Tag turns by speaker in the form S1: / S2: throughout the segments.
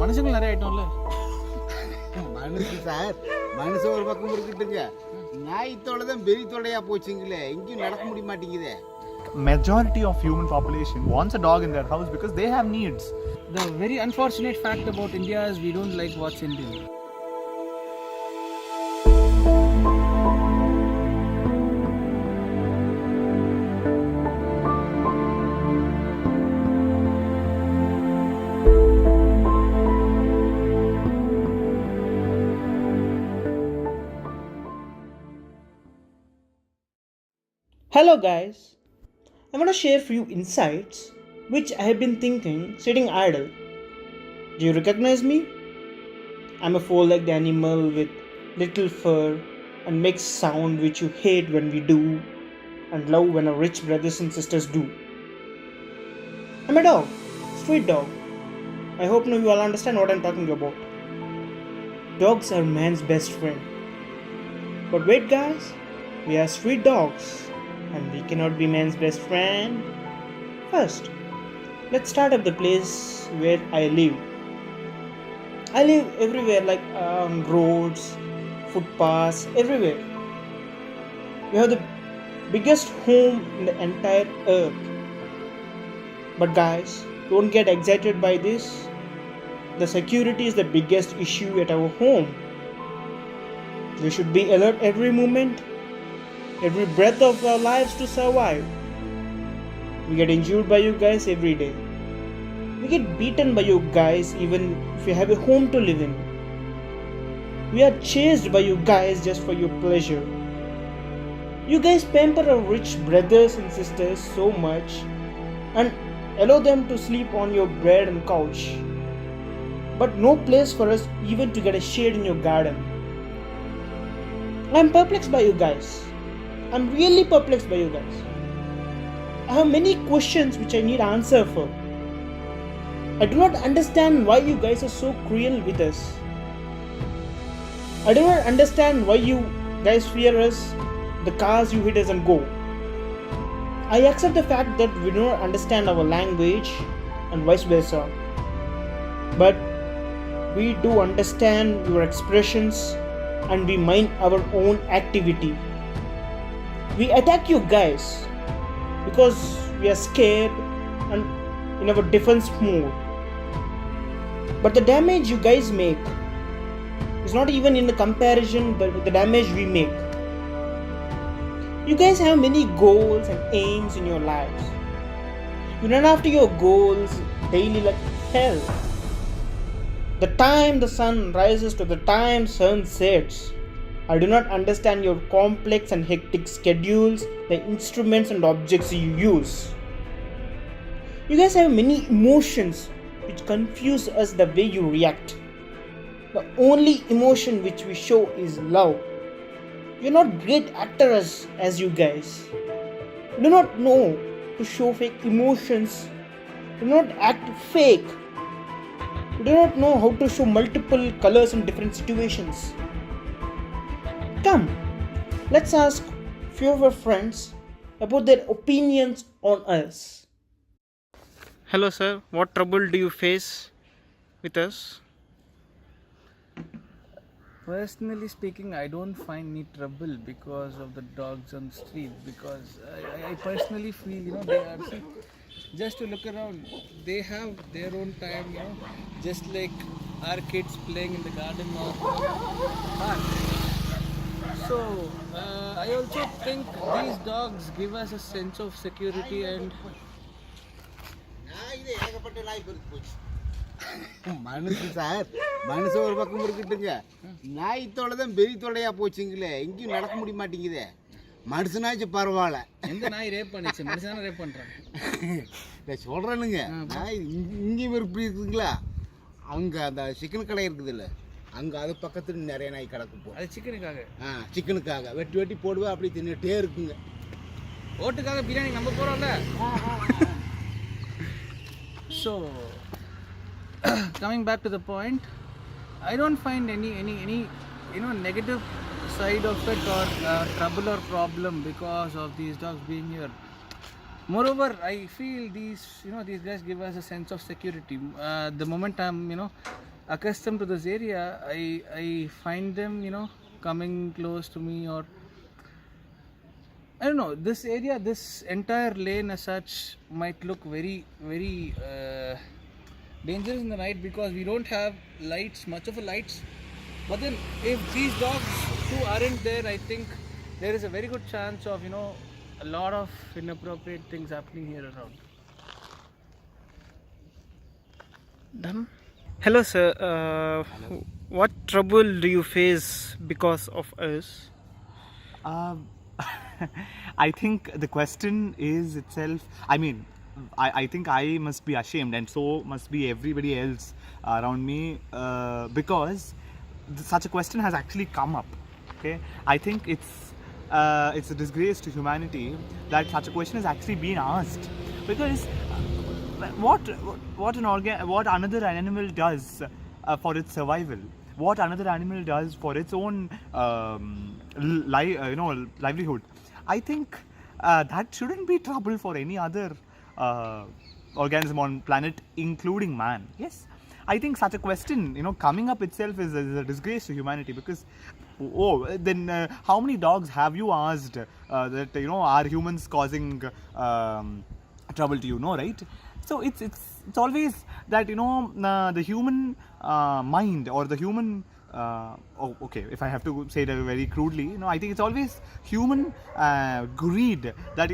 S1: மனுஷங்களும் நிறைய ஆயிட்டோம்ல.
S2: மனுஷ சார், மனுஷன் ஒரு பக்கம் இருக்கட்டுங்க, நாய் தொலை தான் பெரிய தொலையா போச்சுங்களே, எங்கேயும் நடக்க முடிய மாட்டேங்குதே.
S3: Majority of human population wants a dog in their house because they have needs.
S1: The very unfortunate fact about India is we don't like what's Indian.
S4: Hello guys, I want to share few insights which I have been thinking sitting idle. Do you recognize me? I'm a four-legged animal with little fur and makes sound which you hate when we do and love when our rich brothers and sisters do. I'm a dog, street dog. I hope now you all understand what I'm talking about. Dogs are man's best friend. But wait guys, we are street dogs. And we cannot be man's best friend. First, let's start at the place where I live. I live everywhere, like on roads, footpaths, everywhere. We have the biggest home in the entire earth. But guys, don't get excited by this. The security is the biggest issue at our home. We should be alert every moment, every breath of our lives to survive. We get injured by you guys every day. We get beaten by you guys even if you have a home to live in. We are chased by you guys just for your pleasure. You guys pamper our rich brothers and sisters so much and allow them to sleep on your bed and couch. But no place for us even to get a shade in your garden. I am perplexed by you guys. I'm really perplexed by you guys. I have many questions which I need answer for. I do not understand why you guys are so cruel with us. I do not understand why you guys fear us, the cars you hit us and go. I accept the fact that we do not understand our language and vice versa. But we do understand your expressions and we mind our own activity. We attack you guys because we are scared and in our defense mode. But the damage you guys make is not even in the comparison with the damage we make. You guys have many goals and aims in your lives. You run after your goals daily like hell. The time the sun rises to the time sun sets. I do not understand your complex and hectic schedules, the instruments and objects you use. You guys have many emotions which confuse us the way you react. The only emotion which we show is love. You're not great actors as you guys. You do not know to show fake emotions. You do not act fake. You do not know how to show multiple colors in different situations. Come, let's ask few of our friends about their opinions on us. Hello sir, what trouble do you face with us?
S1: Personally speaking, I don't find any trouble because of the dogs on the street, because I personally feel, they are, just to look around, they have their own time, just like our kids playing in the garden or park. So, I also think these dogs give us a sense of security and
S2: மனுஷ sir, மனுஷன் ஒரு பக்கம் இருக்கட்டுங்க, நாய் தொலை தான் பெரிய தொலையா போச்சுங்களே, எங்கேயும் நடக்க முடிய மாட்டேங்குதே. மனுஷனாச்சும் பரவாயில்ல.
S1: எந்த நாய் ரேப் பண்ணிச்சு? மனுஷனா ரேப் பண்றாங்க.
S2: சொல்றேனுங்க, நாய் இங்கேயும் இப்படி இருக்குங்களா, அங்கே அந்த சிக்கன் கடை இருக்குதுல்ல, அங்கே அது பக்கத்தில் நிறைய நாய் கிடக்கு போ.
S1: அது சிக்கனுக்காக?
S2: சிக்கனுக்காக வெட்டி வெட்டி போடுவேன், அப்படி தின்னுட்டே இருக்குங்க.
S1: ஓட்டுக்காக பிரியாணி நம்ம போகிறோம்ல. So, coming back to the point, I don't find any negative side of it or trouble or problem because of these dogs being here. Moreover, I feel these guys give us a sense of security. The moment I'm accustomed to this area, I find them, coming close to me, or I don't know. This area, this entire lane as such, might look very, very dangerous in the night because we don't have lights, much of a lights. But then, if these dogs who aren't there, I think there is a very good chance of a lot of inappropriate things happening here around.
S4: Done. Hello, sir. What trouble do you face because of us?
S3: Um, I think the question is itself. I mean, I think I must be ashamed, and so must be everybody else around me, because such a question has actually come up. Okay, I think it's a disgrace to humanity that such a question has actually been asked, because what another animal does for its survival, what another animal does for its own livelihood, I think that shouldn't be trouble for any other organism on planet, including man. Yes, I think such a question, coming up itself is a disgrace to humanity, because then how many dogs have you asked that are humans causing trouble to you? No, right? So it's always that the human mind, or the human okay, if I have to say it very crudely, I think it's always human greed that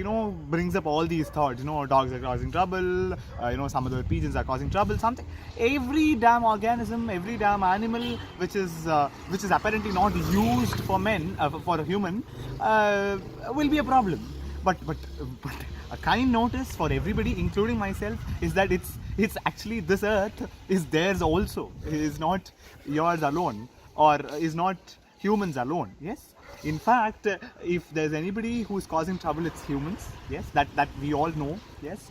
S3: brings up all these thoughts. Dogs are causing trouble, some other pigeons are causing trouble, something. Every damn organism, every damn animal which is apparently not used for men, for a human, will be a problem. But a kind notice for everybody, including myself, is that it's actually, this earth is theirs also. It is not yours alone, or is not humans alone. Yes, in fact, if there's anybody who's causing trouble, it's humans. Yes, that we all know. Yes,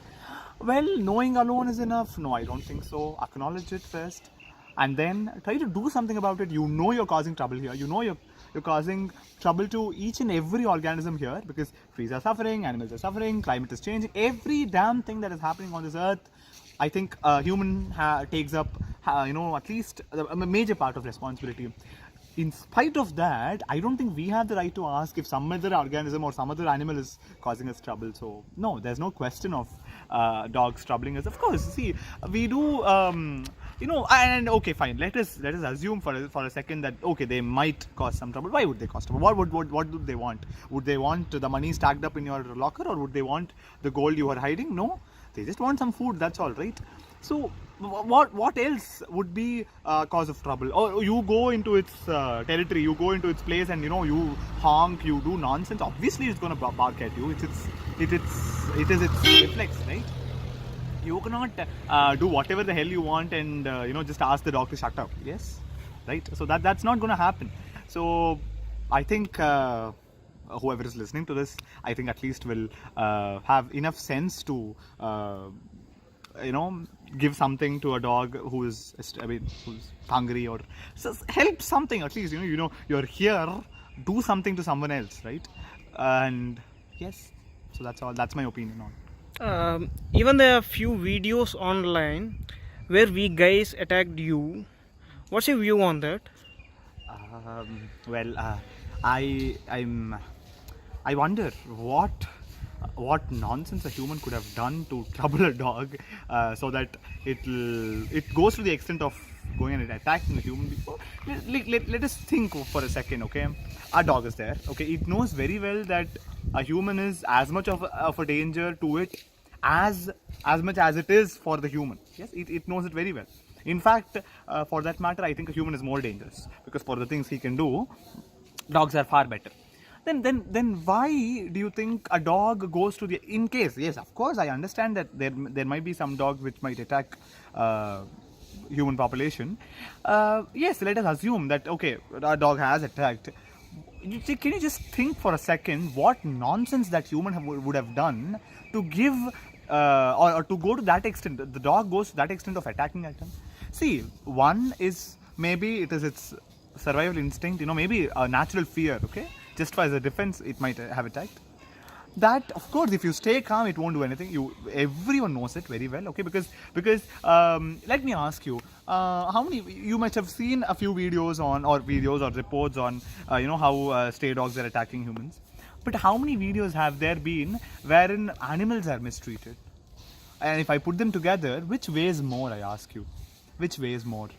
S3: well, knowing alone is enough? No, I don't think so. Acknowledge it first, and then try to do something about it. You're causing trouble here. You're causing trouble to each and every organism here, because trees are suffering, animals are suffering, climate is changing. Every damn thing that is happening on this earth, I think human takes up, at least a major part of responsibility. In spite of that, I don't think we have the right to ask if some other organism or some other animal is causing us trouble. So no, there's no question of dogs troubling us. Of course, see, we do, and okay, fine. Let us assume for a second that okay, they might cause some trouble. Why would they cause trouble? What would they want? Would they want the money stacked up in your locker, or would they want the gold you are hiding? No, they just want some food. That's all, right? So what else would be cause of trouble? Or you go into its territory, you go into its place, and you honk, you do nonsense. Obviously, it's going to bark at you. It is its reflex, right? You cannot do whatever the hell you want and just ask the dog to shut up. Yes, right? So that's not going to happen. So I think whoever is listening to this, I think at least will have enough sense to give something to a dog who's hungry, or help something at least. You're here, do something to someone else, right? And yes, so that's all. That's my opinion on it.
S4: Even there are few videos online where we guys attacked you. What's your view on that?
S3: I wonder what nonsense a human could have done to trouble a dog, so that it goes to the extent of going and attacking a human being. Let us think for a second, okay? A dog is there, okay? It knows very well that a human is as much of a danger to it as much as it is for the human. Yes, it knows it very well. In fact, for that matter, I think a human is more dangerous, because for the things he can do, dogs are far better. Then why do you think a dog goes to the, in case, yes, of course, I understand that there might be some dogs which might attack human population. Yes, let us assume that, okay, a dog has attacked. Can you just think for a second what nonsense that human would have done to give or to go to that extent? The dog goes to that extent of attacking at him. See, one is maybe it is its survival instinct, maybe a natural fear, okay? Just as a defense, it might have attacked. that, of course, if you stay calm, it won't do anything. Everyone knows it very well, okay? Because let me ask you, how many, you must have seen a few videos or reports on how stray dogs are attacking humans. But how many videos have there been wherein animals are mistreated? And if I put them together, which weighs more, I ask you? Which weighs more?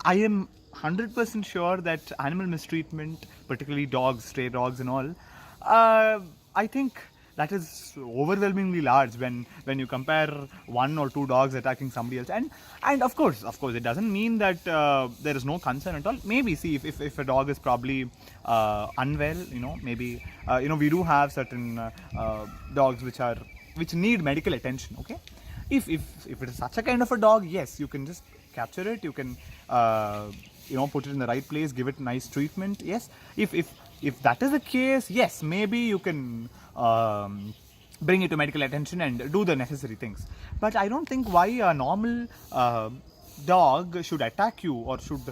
S3: I am 100% sure that animal mistreatment, particularly dogs, stray dogs and all, I think that is overwhelmingly large when you compare one or two dogs attacking somebody else. And of course, it doesn't mean that there is no concern at all. Maybe, see, if a dog is probably unwell, maybe, we do have certain dogs which need medical attention, okay? If it is such a kind of a dog, yes, you can just capture it, you can put it in the right place, give it nice treatment, yes. If that is the case, yes, maybe you can bring it to medical attention and do the necessary things. But I don't think why a normal dog should attack you or should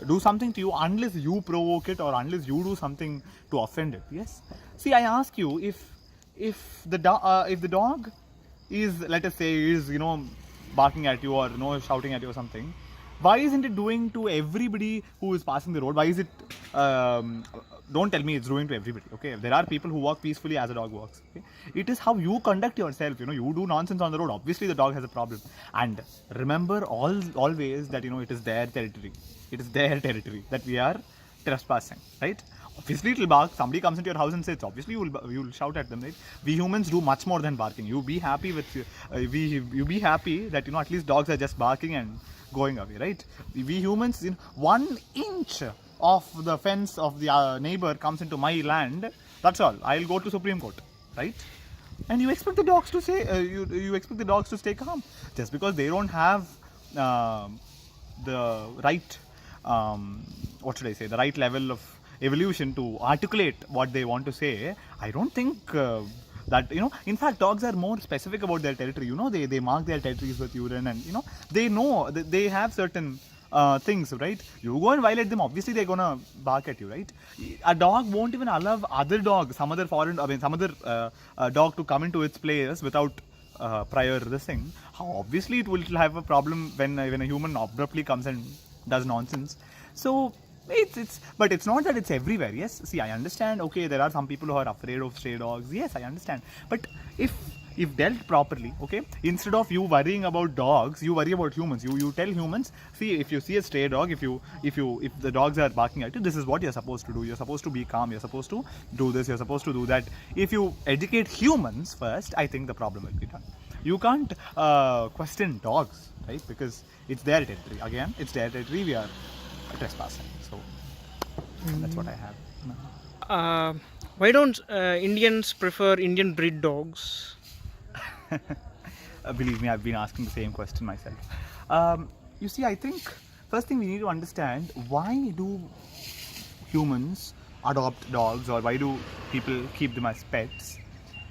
S3: do something to you unless you provoke it or unless you do something to offend it. Yes. See, I ask you, if the dog is, let us say, barking at you or shouting at you or something, why isn't it doing to everybody who is passing the road? Why is it don't tell me it's doing to everybody, okay? There are people who walk peacefully as a dog walks, okay? It is how you conduct yourself. You do nonsense on the road, obviously the dog has a problem. And remember always that it is their territory. It is their territory that we are trespassing, right? Obviously it will bark. Somebody comes into your house and sits, obviously you will shout at them, right? We humans do much more than barking. You be happy with you be happy that at least dogs are just barking and going away, right? We humans, 1 inch of the fence of the neighbor comes into my land, that's all, I'll go to Supreme Court, right? And you expect the dogs to say you expect the dogs to stay calm just because they don't have the right the right level of evolution to articulate what they want to say. I don't think that, in fact, dogs are more specific about their territory. They mark their territories with urine, and they know they have certain things, right? You go and violate them, obviously they're gonna bark at you, right? A dog won't even allow other dogs, some other dog to come into its place without prior this thing. How obviously it will have a problem when a human abruptly comes and does nonsense. So but it's not that it's everywhere. Yes, see, I understand, okay, there are some people who are afraid of stray dogs, yes, I understand, but if dealt properly, okay, instead of you worrying about dogs, you worry about humans. You tell humans, see, if you see a stray dog, if the dogs are barking at you, this is what you're supposed to do. You're supposed to be calm, you're supposed to do this, you're supposed to do that. If you educate humans first, I think the problem will be done. You can't question dogs, right? Because it's their territory. Again, it's their territory, we are trespassing. So that's what I have.
S4: Why don't Indians prefer Indian breed dogs?
S3: Believe me, I've been asking the same question myself. You see, I think first thing we need to understand, why do humans adopt dogs, or why do people keep them as pets?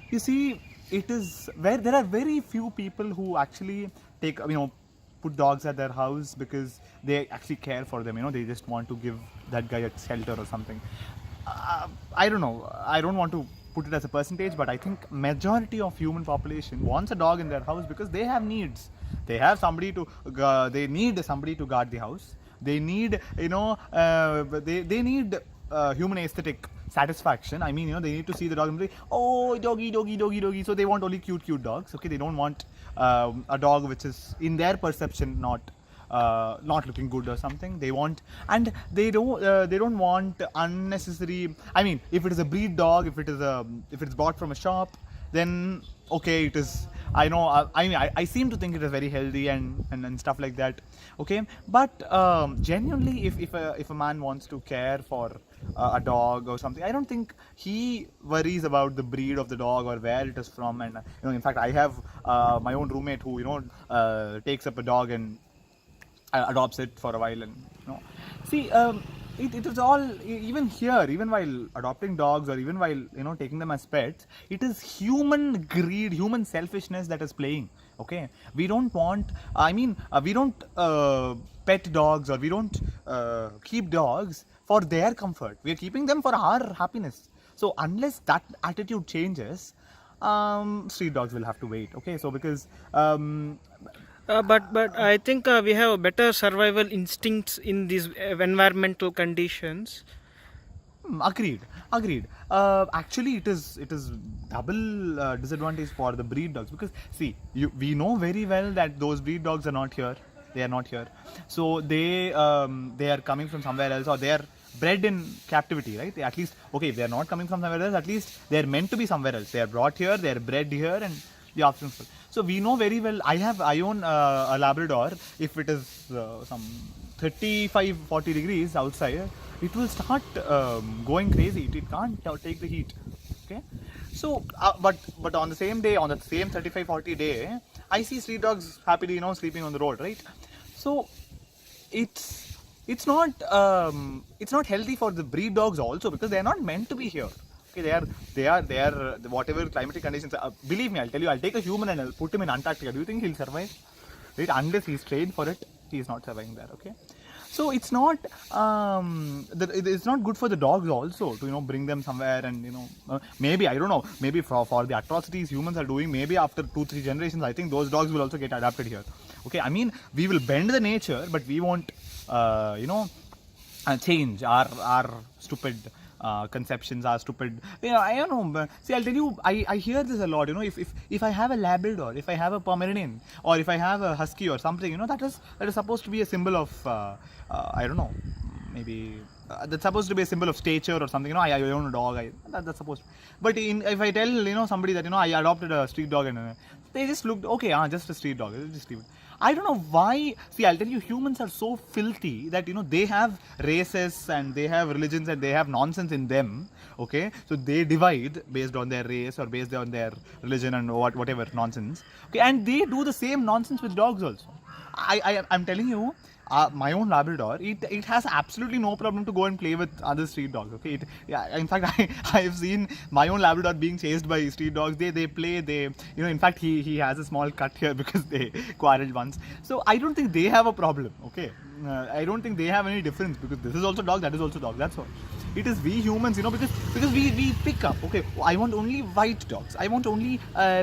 S3: You see, it is where there are very few people who actually take, put dogs at their house because they actually care for them. They just want to give that guy a shelter or something. I don't know. I don't want to put it as a percentage, but I think majority of human population wants a dog in their house because they have needs. They have somebody to. They need somebody to guard the house. They need, they need human aesthetic satisfaction. I mean, they need to see the dog and be like, oh, doggy, doggy, doggy, doggy. So they want only cute dogs. Okay, they don't want a dog which is, in their perception, not looking good or something. They want, and they don't want unnecessary. I mean, if it is a breed dog, if it's bought from a shop, then okay, it is. I know. I seem to think it is very healthy and stuff like that. Okay, but genuinely, if a man wants to care for a dog or something, I don't think he worries about the breed of the dog or where it is from. And in fact, I have my own roommate who takes up a dog and adopts it for a while, and see, it is all, even here, even while adopting dogs or even while taking them as pets, it is human greed, human selfishness that is playing. Okay, we don't want, we don't pet dogs, or we don't keep dogs for their comfort. We are keeping them for our happiness. So unless that attitude changes, street dogs will have to wait. Okay, so because
S4: But I think we have better survival instincts in these environmental conditions.
S3: Agreed. Actually, it is double disadvantage for the breed dogs, because see, we know very well that those breed dogs are not here. They are not here, so they are coming from somewhere else, or they are bred in captivity, right? At least, okay, if they are not coming from somewhere else, at least they are meant to be somewhere else. They are brought here, they are bred here, and the options full. So we know very well. I own a Labrador. If it is some 35-40 degrees outside, it will start going crazy. It can't take the heat. Okay, so but on the same day, on the same 35-40 day, I see street dogs happily sleeping on the road, right? So it's not healthy for the breed dogs also, because they are not meant to be here. Okay, they are whatever climatic conditions. Believe me, I'll tell you, I'll take a human and I'll put him in Antarctica. Do you think he'll survive? Right? Unless he's trained for it, he's not surviving there. Okay, so it's not good for the dogs also to bring them somewhere, and maybe, I don't know, maybe for the atrocities humans are doing, maybe after 2-3 generations, I think those dogs will also get adapted here. Okay, I mean, we will bend the nature, but we won't change our stupid conceptions, are stupid. I don't know. But see, I'll tell you, I hear this a lot. If I have a Labrador, if I have a Pomeranian, or if I have a Husky or something, that is supposed to be a symbol of I don't know, maybe that's supposed to be a symbol of stature or something. I own a dog. That's supposed to. But if I tell somebody that I adopted a street dog, and they just looked, okay, just a street dog. Just leave it. I don't know why. See, I'll tell you, humans are so filthy that they have races and they have religions and they have nonsense in them. Okay, so they divide based on their race or based on their religion and whatever nonsense. Okay, and they do the same nonsense with dogs also. I'm telling you. My own Labrador, it has absolutely no problem to go and play with other street dogs. Okay, in fact, I have seen my own Labrador being chased by street dogs. They play. In fact, he has a small cut here because they quarreled once. So I don't think they have a problem. Okay, I don't think they have any difference, because this is also dog, that is also dog. That's all. It is we humans, because we pick up. Okay, I want only white dogs. I want only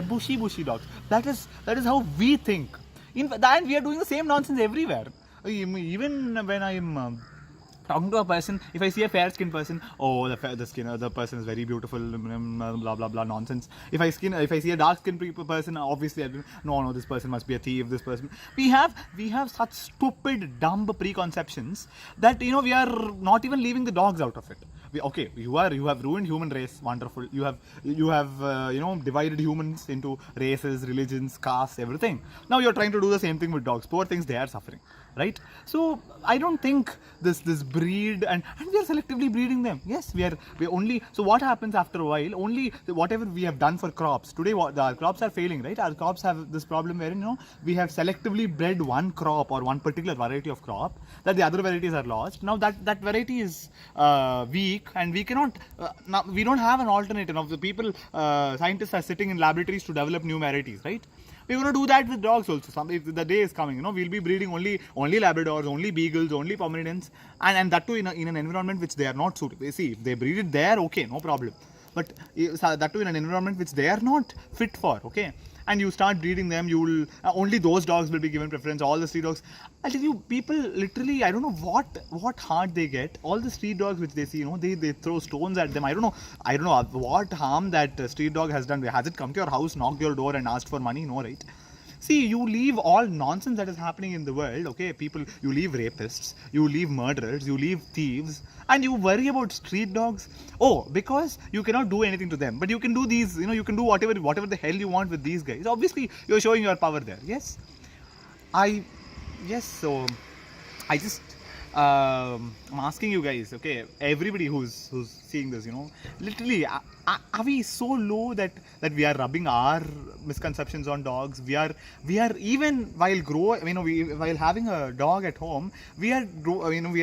S3: bushy dogs. That is how we think. And we are doing the same nonsense everywhere. Even when I'm talking to a person, if I see a fair-skinned person, the skin of the person is very beautiful, blah blah blah nonsense. If I see a dark-skinned person, obviously no, this person must be a thief. This person, we have such stupid, dumb preconceptions that we are not even leaving the dogs out of it. You have ruined human race. Wonderful. You have divided humans into races, religions, castes, everything. Now you're trying to do the same thing with dogs. Poor things, they are suffering, right? So I don't think this breed, and we are selectively breeding them. Yes, we are only. So what happens after a while? Only whatever we have done for crops. Today, our crops are failing, right? Our crops have this problem wherein we have selectively bred one crop or one particular variety of crop, that the other varieties are lost. Now that variety is weak, and we cannot. Now we don't have an alternative. Now the people, scientists are sitting in laboratories to develop new varieties, right? We're going to do that with dogs also. If the day is coming, we'll be breeding only Labradors, only Beagles, only Pomeranians, and that too in an environment which they are not suitable. See, if they breed it there, okay, no problem. But that too in an environment which they are not fit for, okay. And you start breeding them, you will only those dogs will be given preference. All the street dogs, I tell you, people literally, I don't know what heart they get. All the street dogs which they see, they throw stones at them. I don't know what harm that street dog has done. Has it come to your house, knocked your door, and asked for money? No, right? See, you leave all nonsense that is happening in the world, okay? People, you leave rapists, you leave murderers, you leave thieves, and you worry about street dogs. Oh, because you cannot do anything to them. But you can do these, you can do whatever the hell you want with these guys. Obviously, you're showing your power there. Yes? So I just I'm asking you guys, okay, everybody who's seeing this, literally, are we so low that we are rubbing our misconceptions on dogs? We are even while while having a dog at home, we are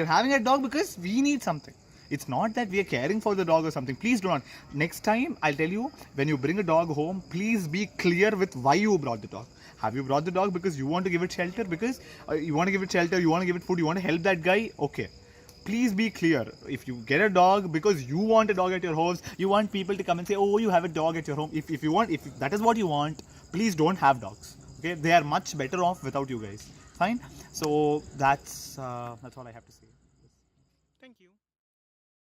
S3: having a dog because we need something. It's not that we are caring for the dog or something. Please do not. Next time, I'll tell you, when you bring a dog home, please be clear with why you brought the dog. Have you brought the dog because you want to give it shelter? Because you want to give it shelter, you want to give it food, you want to help that guy? Okay. please be clear. If you get a dog because you want a dog at your house, you want people to come and say, oh, you have a dog at your home. If that is what you want, please don't have dogs. Okay, they are much better off without you guys. Fine. So that's all I have to say.
S4: Thank you.